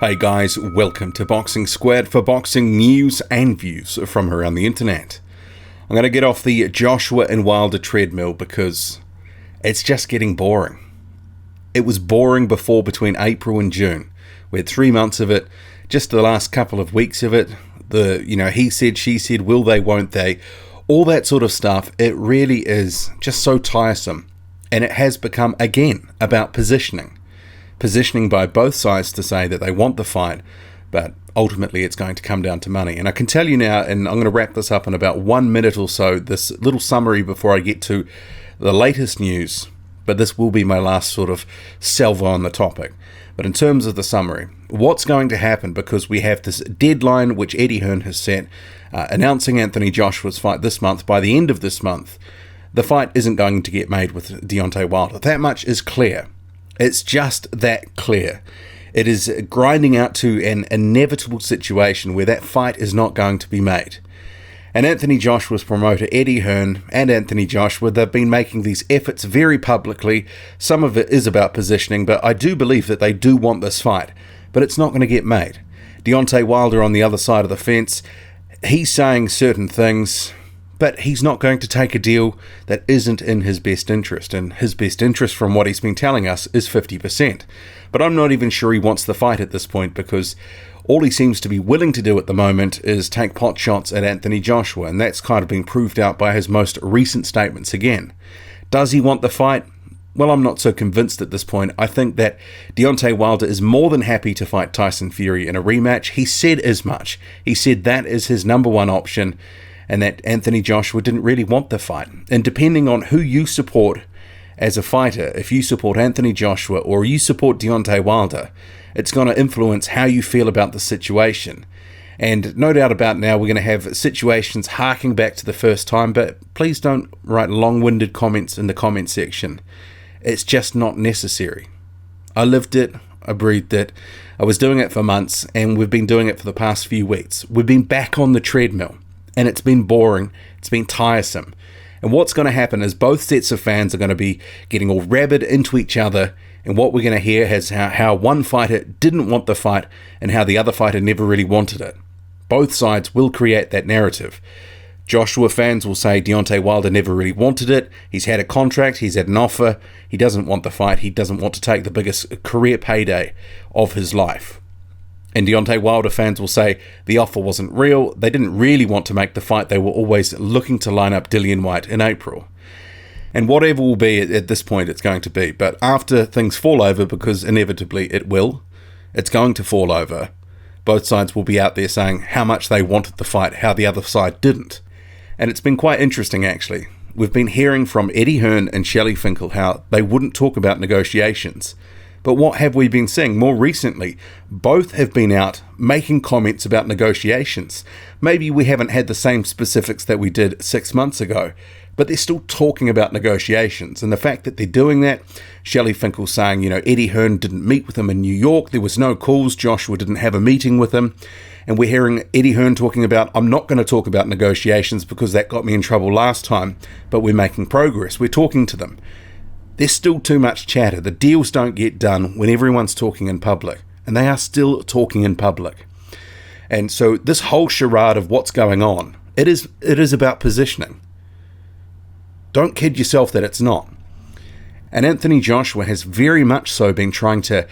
Hey guys, welcome to Boxing Squared for boxing news and views from around the internet. I'm going to get off the Joshua and Wilder treadmill because it's just getting boring. It was boring before between April and June. We had 3 months of it, just the last couple of weeks of it. He said, she said, will they, won't they? All that sort of stuff. It really is just so tiresome. And it has become, again, about positioning. Positioning by both sides to say that they want the fight, but ultimately it's going to come down to money. And I can tell you now, and I'm going to wrap this up in about 1 minute or so, this little summary before I get to the latest news, but this will be my last sort of salvo on the topic. But in terms of the summary, what's going to happen, because we have this deadline which Eddie Hearn has set, announcing Anthony Joshua's fight this month. By the end of this month, the fight isn't going to get made with Deontay Wilder. That much is clear. It's just that clear. It is grinding out to an inevitable situation where that fight is not going to be made. And Anthony Joshua's promoter, Eddie Hearn, and Anthony Joshua, they've been making these efforts very publicly. Some of it is about positioning, but I do believe that they do want this fight. But it's not going to get made. Deontay Wilder on the other side of the fence, he's saying certain things, but he's not going to take a deal that isn't in his best interest. And his best interest, from what he's been telling us, is 50%. But I'm not even sure he wants the fight at this point, because all he seems to be willing to do at the moment is take pot shots at Anthony Joshua. And that's kind of been proved out by his most recent statements again. Does he want the fight? Well, I'm not so convinced at this point. I think that Deontay Wilder is more than happy to fight Tyson Fury in a rematch. He said as much. He said that is his number one option, and that Anthony Joshua didn't really want the fight. And depending on who you support as a fighter, if you support Anthony Joshua or you support Deontay Wilder, it's going to influence how you feel about the situation. And no doubt about now, we're going to have situations harking back to the first time, but please don't write long-winded comments in the comment section. It's just not necessary. I lived it, I breathed it, I was doing it for months, and we've been doing it for the past few weeks. We've been back on the treadmill. And it's been boring, it's been tiresome. And what's going to happen is both sets of fans are going to be getting all rabid into each other, and what we're going to hear is how one fighter didn't want the fight and how the other fighter never really wanted it. Both sides will create that narrative. Joshua fans will say Deontay Wilder never really wanted it, he's had a contract, he's had an offer, he doesn't want the fight, he doesn't want to take the biggest career payday of his life. And Deontay Wilder fans will say the offer wasn't real, they didn't really want to make the fight, they were always looking to line up Dillian Whyte in April. And whatever will be at this point, it's going to be. But after things fall over, because inevitably it will, it's going to fall over, both sides will be out there saying how much they wanted the fight, how the other side didn't. And it's been quite interesting, actually. We've been hearing from Eddie Hearn and Shelley Finkel how they wouldn't talk about negotiations. But what have we been seeing more recently? Both have been out making comments about negotiations. Maybe we haven't had the same specifics that we did 6 months ago, but they're still talking about negotiations. And the fact that they're doing that, Shelley Finkel saying, Eddie Hearn didn't meet with him in New York, there was no calls, Joshua didn't have a meeting with him. And we're hearing Eddie Hearn talking about, I'm not going to talk about negotiations because that got me in trouble last time, but we're making progress, we're talking to them. There's still too much chatter. The deals don't get done when everyone's talking in public. And they are still talking in public. And so this whole charade of what's going on, it is about positioning. Don't kid yourself that it's not. And Anthony Joshua has very much so been trying to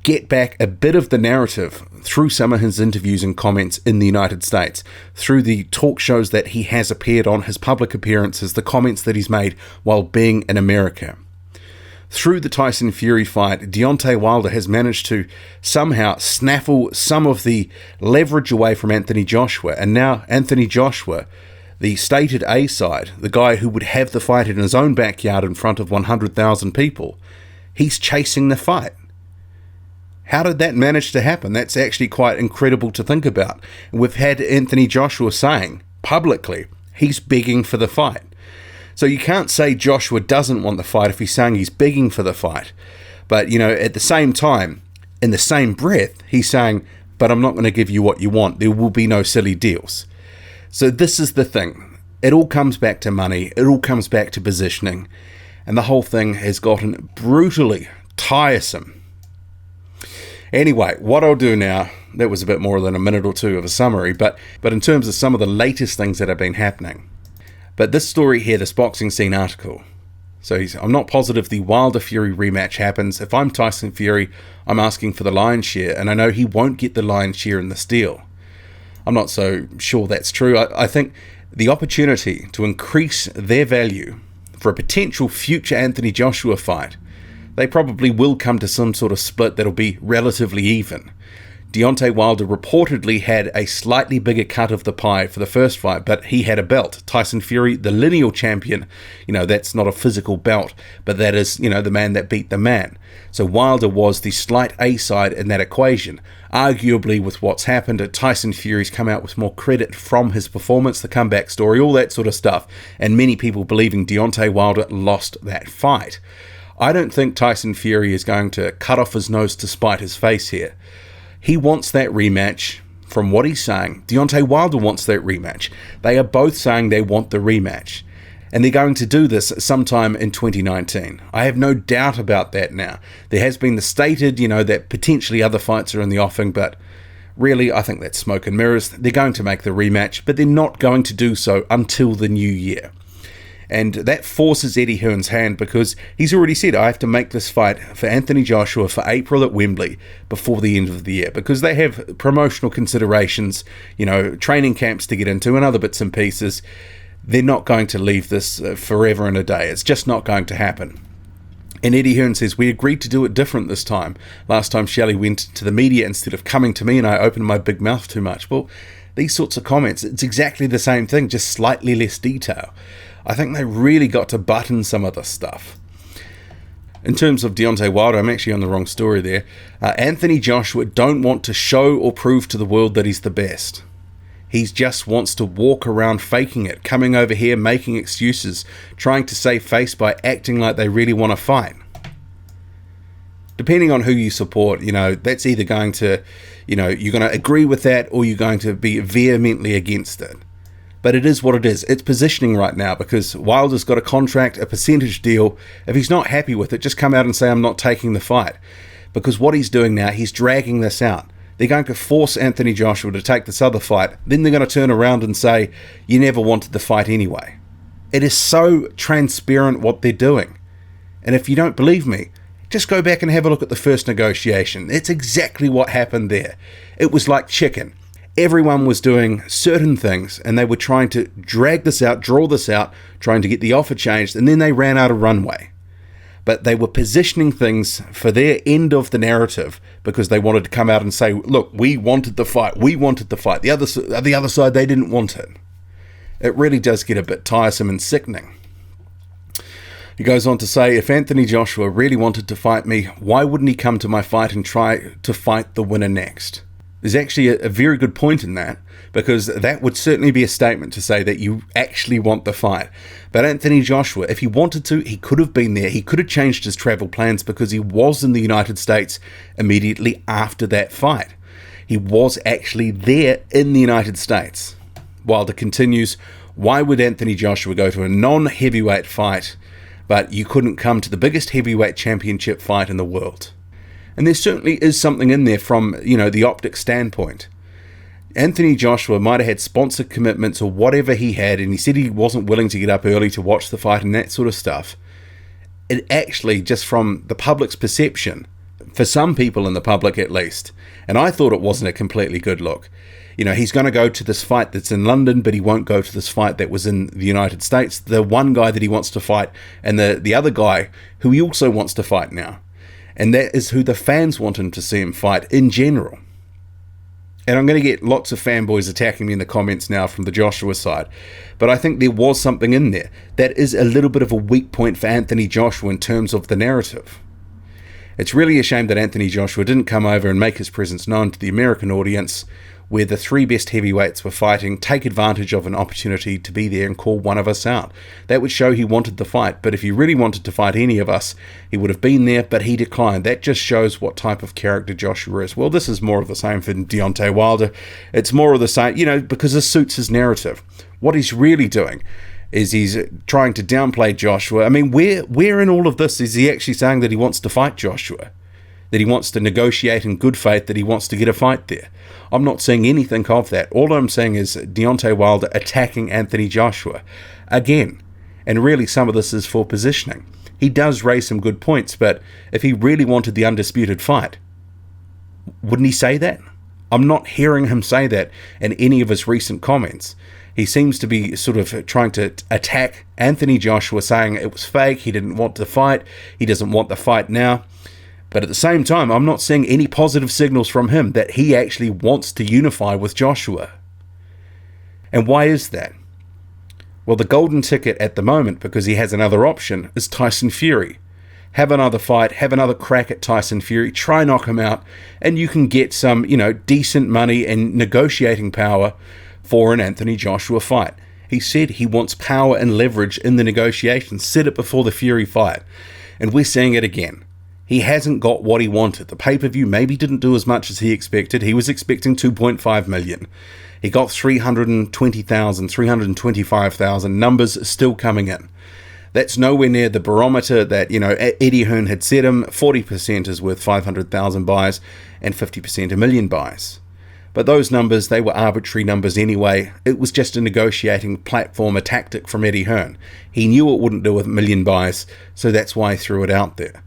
get back a bit of the narrative through some of his interviews and comments in the United States, through the talk shows that he has appeared on, his public appearances, the comments that he's made while being in America. Through the Tyson Fury fight, Deontay Wilder has managed to somehow snaffle some of the leverage away from Anthony Joshua. And now Anthony Joshua, the stated A side, the guy who would have the fight in his own backyard in front of 100,000 people, he's chasing the fight. How did that manage to happen? That's actually quite incredible to think about. And we've had Anthony Joshua saying publicly he's begging for the fight. So you can't say Joshua doesn't want the fight if he's saying he's begging for the fight. But, at the same time, in the same breath, he's saying, but I'm not going to give you what you want. There will be no silly deals. So this is the thing. It all comes back to money. It all comes back to positioning. And the whole thing has gotten brutally tiresome. Anyway, what I'll do now, that was a bit more than a minute or two of a summary, but in terms of some of the latest things that have been happening. But this story here, this Boxing Scene article. So I'm not positive the Wilder-Fury rematch happens. If I'm Tyson Fury, I'm asking for the lion's share, and I know he won't get the lion's share in this deal. I'm not so sure that's true. I think the opportunity to increase their value for a potential future Anthony Joshua fight, they probably will come to some sort of split that'll be relatively even. Deontay Wilder reportedly had a slightly bigger cut of the pie for the first fight, but he had a belt. Tyson Fury, the lineal champion, that's not a physical belt, but that is, the man that beat the man. So Wilder was the slight A side in that equation. Arguably, with what's happened, Tyson Fury's come out with more credit from his performance, the comeback story, all that sort of stuff, and many people believing Deontay Wilder lost that fight. I don't think Tyson Fury is going to cut off his nose to spite his face here. He wants that rematch. From what he's saying, Deontay Wilder wants that rematch. They are both saying they want the rematch. And they're going to do this sometime in 2019. I have no doubt about that now. There has been the stated, that potentially other fights are in the offing, but really, I think that's smoke and mirrors. They're going to make the rematch, but they're not going to do so until the new year. And that forces Eddie Hearn's hand, because he's already said, I have to make this fight for Anthony Joshua for April at Wembley before the end of the year, because they have promotional considerations, training camps to get into and other bits and pieces. They're not going to leave this forever and a day. It's just not going to happen. And Eddie Hearn says, we agreed to do it different this time. Last time Shelley went to the media instead of coming to me and I opened my big mouth too much. Well, these sorts of comments, it's exactly the same thing, just slightly less detail. I think they really got to button some of this stuff. In terms of Deontay Wilder, I'm actually on the wrong story there. Anthony Joshua don't want to show or prove to the world that he's the best. He just wants to walk around faking it, coming over here, making excuses, trying to save face by acting like they really want to fight. Depending on who you support, that's either going to, you're going to agree with that or you're going to be vehemently against it. But it is what it is. It's positioning right now, because Wilder's got a contract, a percentage deal. If he's not happy with it, just come out and say, I'm not taking the fight. Because what he's doing now, he's dragging this out. They're going to force Anthony Joshua to take this other fight. Then they're going to turn around and say, you never wanted the fight anyway. It is so transparent what they're doing. And if you don't believe me, just go back and have a look at the first negotiation. It's exactly what happened there. It was like chicken. Everyone was doing certain things and they were trying to drag this out, draw this out, trying to get the offer changed, and then they ran out of runway. But they were positioning things for their end of the narrative because they wanted to come out and say, look, we wanted the fight. We wanted the fight. The other side, they didn't want it. It really does get a bit tiresome and sickening. He goes on to say, if Anthony Joshua really wanted to fight me, why wouldn't he come to my fight and try to fight the winner next? There's actually a very good point in that, because that would certainly be a statement to say that you actually want the fight. But Anthony Joshua, if he wanted to, he could have been there. He could have changed his travel plans because he was in the United States immediately after that fight. He was actually there in the United States. Wilder continues, why would Anthony Joshua go to a non-heavyweight fight, but you couldn't come to the biggest heavyweight championship fight in the world? And there certainly is something in there from, the optic standpoint. Anthony Joshua might have had sponsored commitments or whatever he had, and he said he wasn't willing to get up early to watch the fight and that sort of stuff. It actually, just from the public's perception, for some people in the public at least, and I thought it wasn't a completely good look. He's going to go to this fight that's in London, but he won't go to this fight that was in the United States. The one guy that he wants to fight, and the other guy who he also wants to fight now. And that is who the fans want him to see him fight in general. And I'm going to get lots of fanboys attacking me in the comments now from the Joshua side. But I think there was something in there. That is a little bit of a weak point for Anthony Joshua in terms of the narrative. It's really a shame that Anthony Joshua didn't come over and make his presence known to the American audience, where the three best heavyweights were fighting, take advantage of an opportunity to be there and call one of us out. That would show he wanted the fight, but if he really wanted to fight any of us, he would have been there, but he declined. That just shows what type of character Joshua is. Well, this is more of the same for Deontay Wilder. It's more of the same, because this suits his narrative. What he's really doing is he's trying to downplay Joshua. I mean, where in all of this is he actually saying that he wants to fight Joshua? that he wants to negotiate in good faith, that he wants to get a fight there. I'm not saying anything of that. All I'm saying is Deontay Wilder attacking Anthony Joshua again. And really some of this is for positioning. He does raise some good points, but if he really wanted the undisputed fight, wouldn't he say that? I'm not hearing him say that in any of his recent comments. He seems to be sort of trying to attack Anthony Joshua, saying it was fake, he didn't want the fight, he doesn't want the fight now. But at the same time, I'm not seeing any positive signals from him that he actually wants to unify with Joshua. And why is that? Well, the golden ticket at the moment, because he has another option, is Tyson Fury. Have another fight, have another crack at Tyson Fury, try knock him out, and you can get some, decent money and negotiating power for an Anthony Joshua fight. He said he wants power and leverage in the negotiations, said it before the Fury fight, and we're seeing it again. He hasn't got what he wanted. The pay-per-view maybe didn't do as much as he expected. He was expecting 2.5 million. He got 320,000, 325,000. Numbers are still coming in. That's nowhere near the barometer that, Eddie Hearn had set him. 40% is worth 500,000 buys and 50% a million buys. But those numbers, they were arbitrary numbers anyway. It was just a negotiating platform, a tactic from Eddie Hearn. He knew it wouldn't do a million buys, so that's why he threw it out there.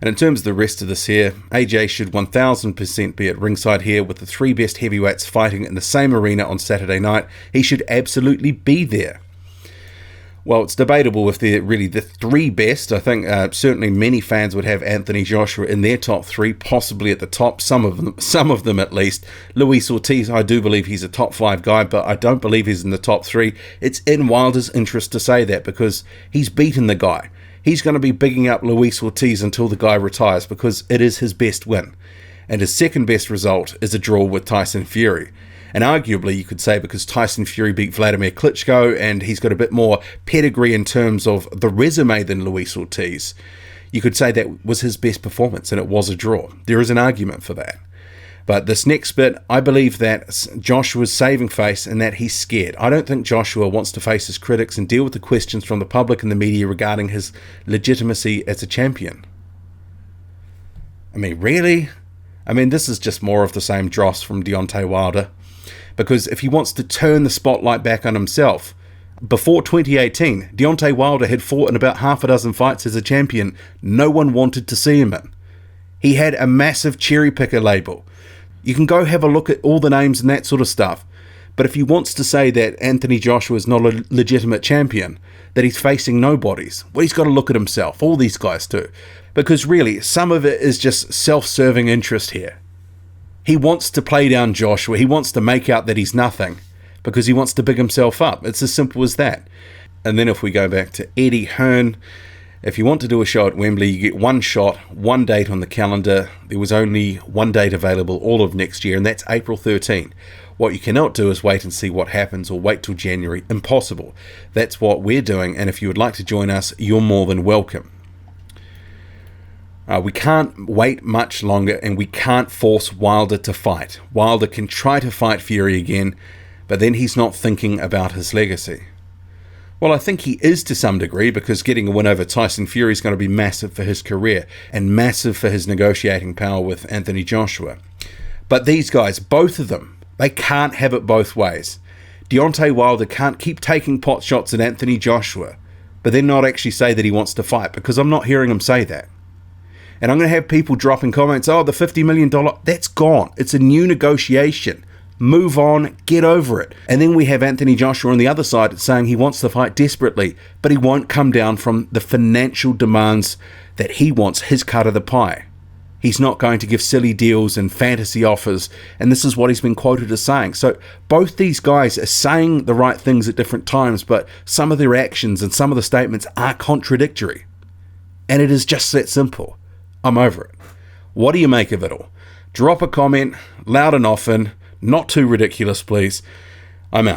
And in terms of the rest of this here, AJ should 1000% be at ringside here with the three best heavyweights fighting in the same arena on Saturday night. He should absolutely be there. Well, it's debatable if they're really the three best. I think certainly many fans would have Anthony Joshua in their top three, possibly at the top, some of them at least. Luis Ortiz, I do believe he's a top 5 guy, but I don't believe he's in the top 3. It's in Wilder's interest to say that because he's beaten the guy. He's going to be bigging up Luis Ortiz until the guy retires because it is his best win. And his second best result is a draw with Tyson Fury. And arguably, you could say because Tyson Fury beat Vladimir Klitschko and he's got a bit more pedigree in terms of the resume than Luis Ortiz, you could say that was his best performance and it was a draw. There is an argument for that. But this next bit, I believe that Joshua's saving face and that he's scared. I don't think Joshua wants to face his critics and deal with the questions from the public and the media regarding his legitimacy as a champion. I mean, really? This is just more of the same dross from Deontay Wilder. Because if he wants to turn the spotlight back on himself, before 2018, Deontay Wilder had fought in about half a dozen fights as a champion no one wanted to see him in. He had a massive cherry picker label. You can go have a look at all the names and that sort of stuff. But if he wants to say that Anthony Joshua is not a legitimate champion, that he's facing nobodies, well, he's got to look at himself. All these guys do. Because really, some of it is just self-serving interest here. He wants to play down Joshua. He wants to make out that he's nothing because he wants to big himself up. It's as simple as that. And then if we go back to Eddie Hearn, if you want to do a show at Wembley, you get one shot, one date on the calendar. There was only one date available all of next year, and that's April 13. What you cannot do is wait and see what happens or wait till January. Impossible. That's what we're doing, and if you would like to join us, you're more than welcome. We can't wait much longer, and we can't force Wilder to fight. Wilder can try to fight Fury again, but then he's not thinking about his legacy. Well, I think he is to some degree, because getting a win over Tyson Fury is going to be massive for his career and massive for his negotiating power with Anthony Joshua. But these guys, both of them, they can't have it both ways. Deontay Wilder can't keep taking pot shots at Anthony Joshua, but then not actually say that he wants to fight, because I'm not hearing him say that. And I'm going to have people dropping comments, oh, the $50 million, that's gone. It's a new negotiation. Move on, get over it. And then we have Anthony Joshua on the other side saying he wants to fight desperately, but he won't come down from the financial demands that he wants, his cut of the pie. He's not going to give silly deals and fantasy offers, and this is what he's been quoted as saying. So both these guys are saying the right things at different times, but some of their actions and some of the statements are contradictory. And it is just that simple. I'm over it. What do you make of it all? Drop a comment, loud and often, not too ridiculous, please. I'm out.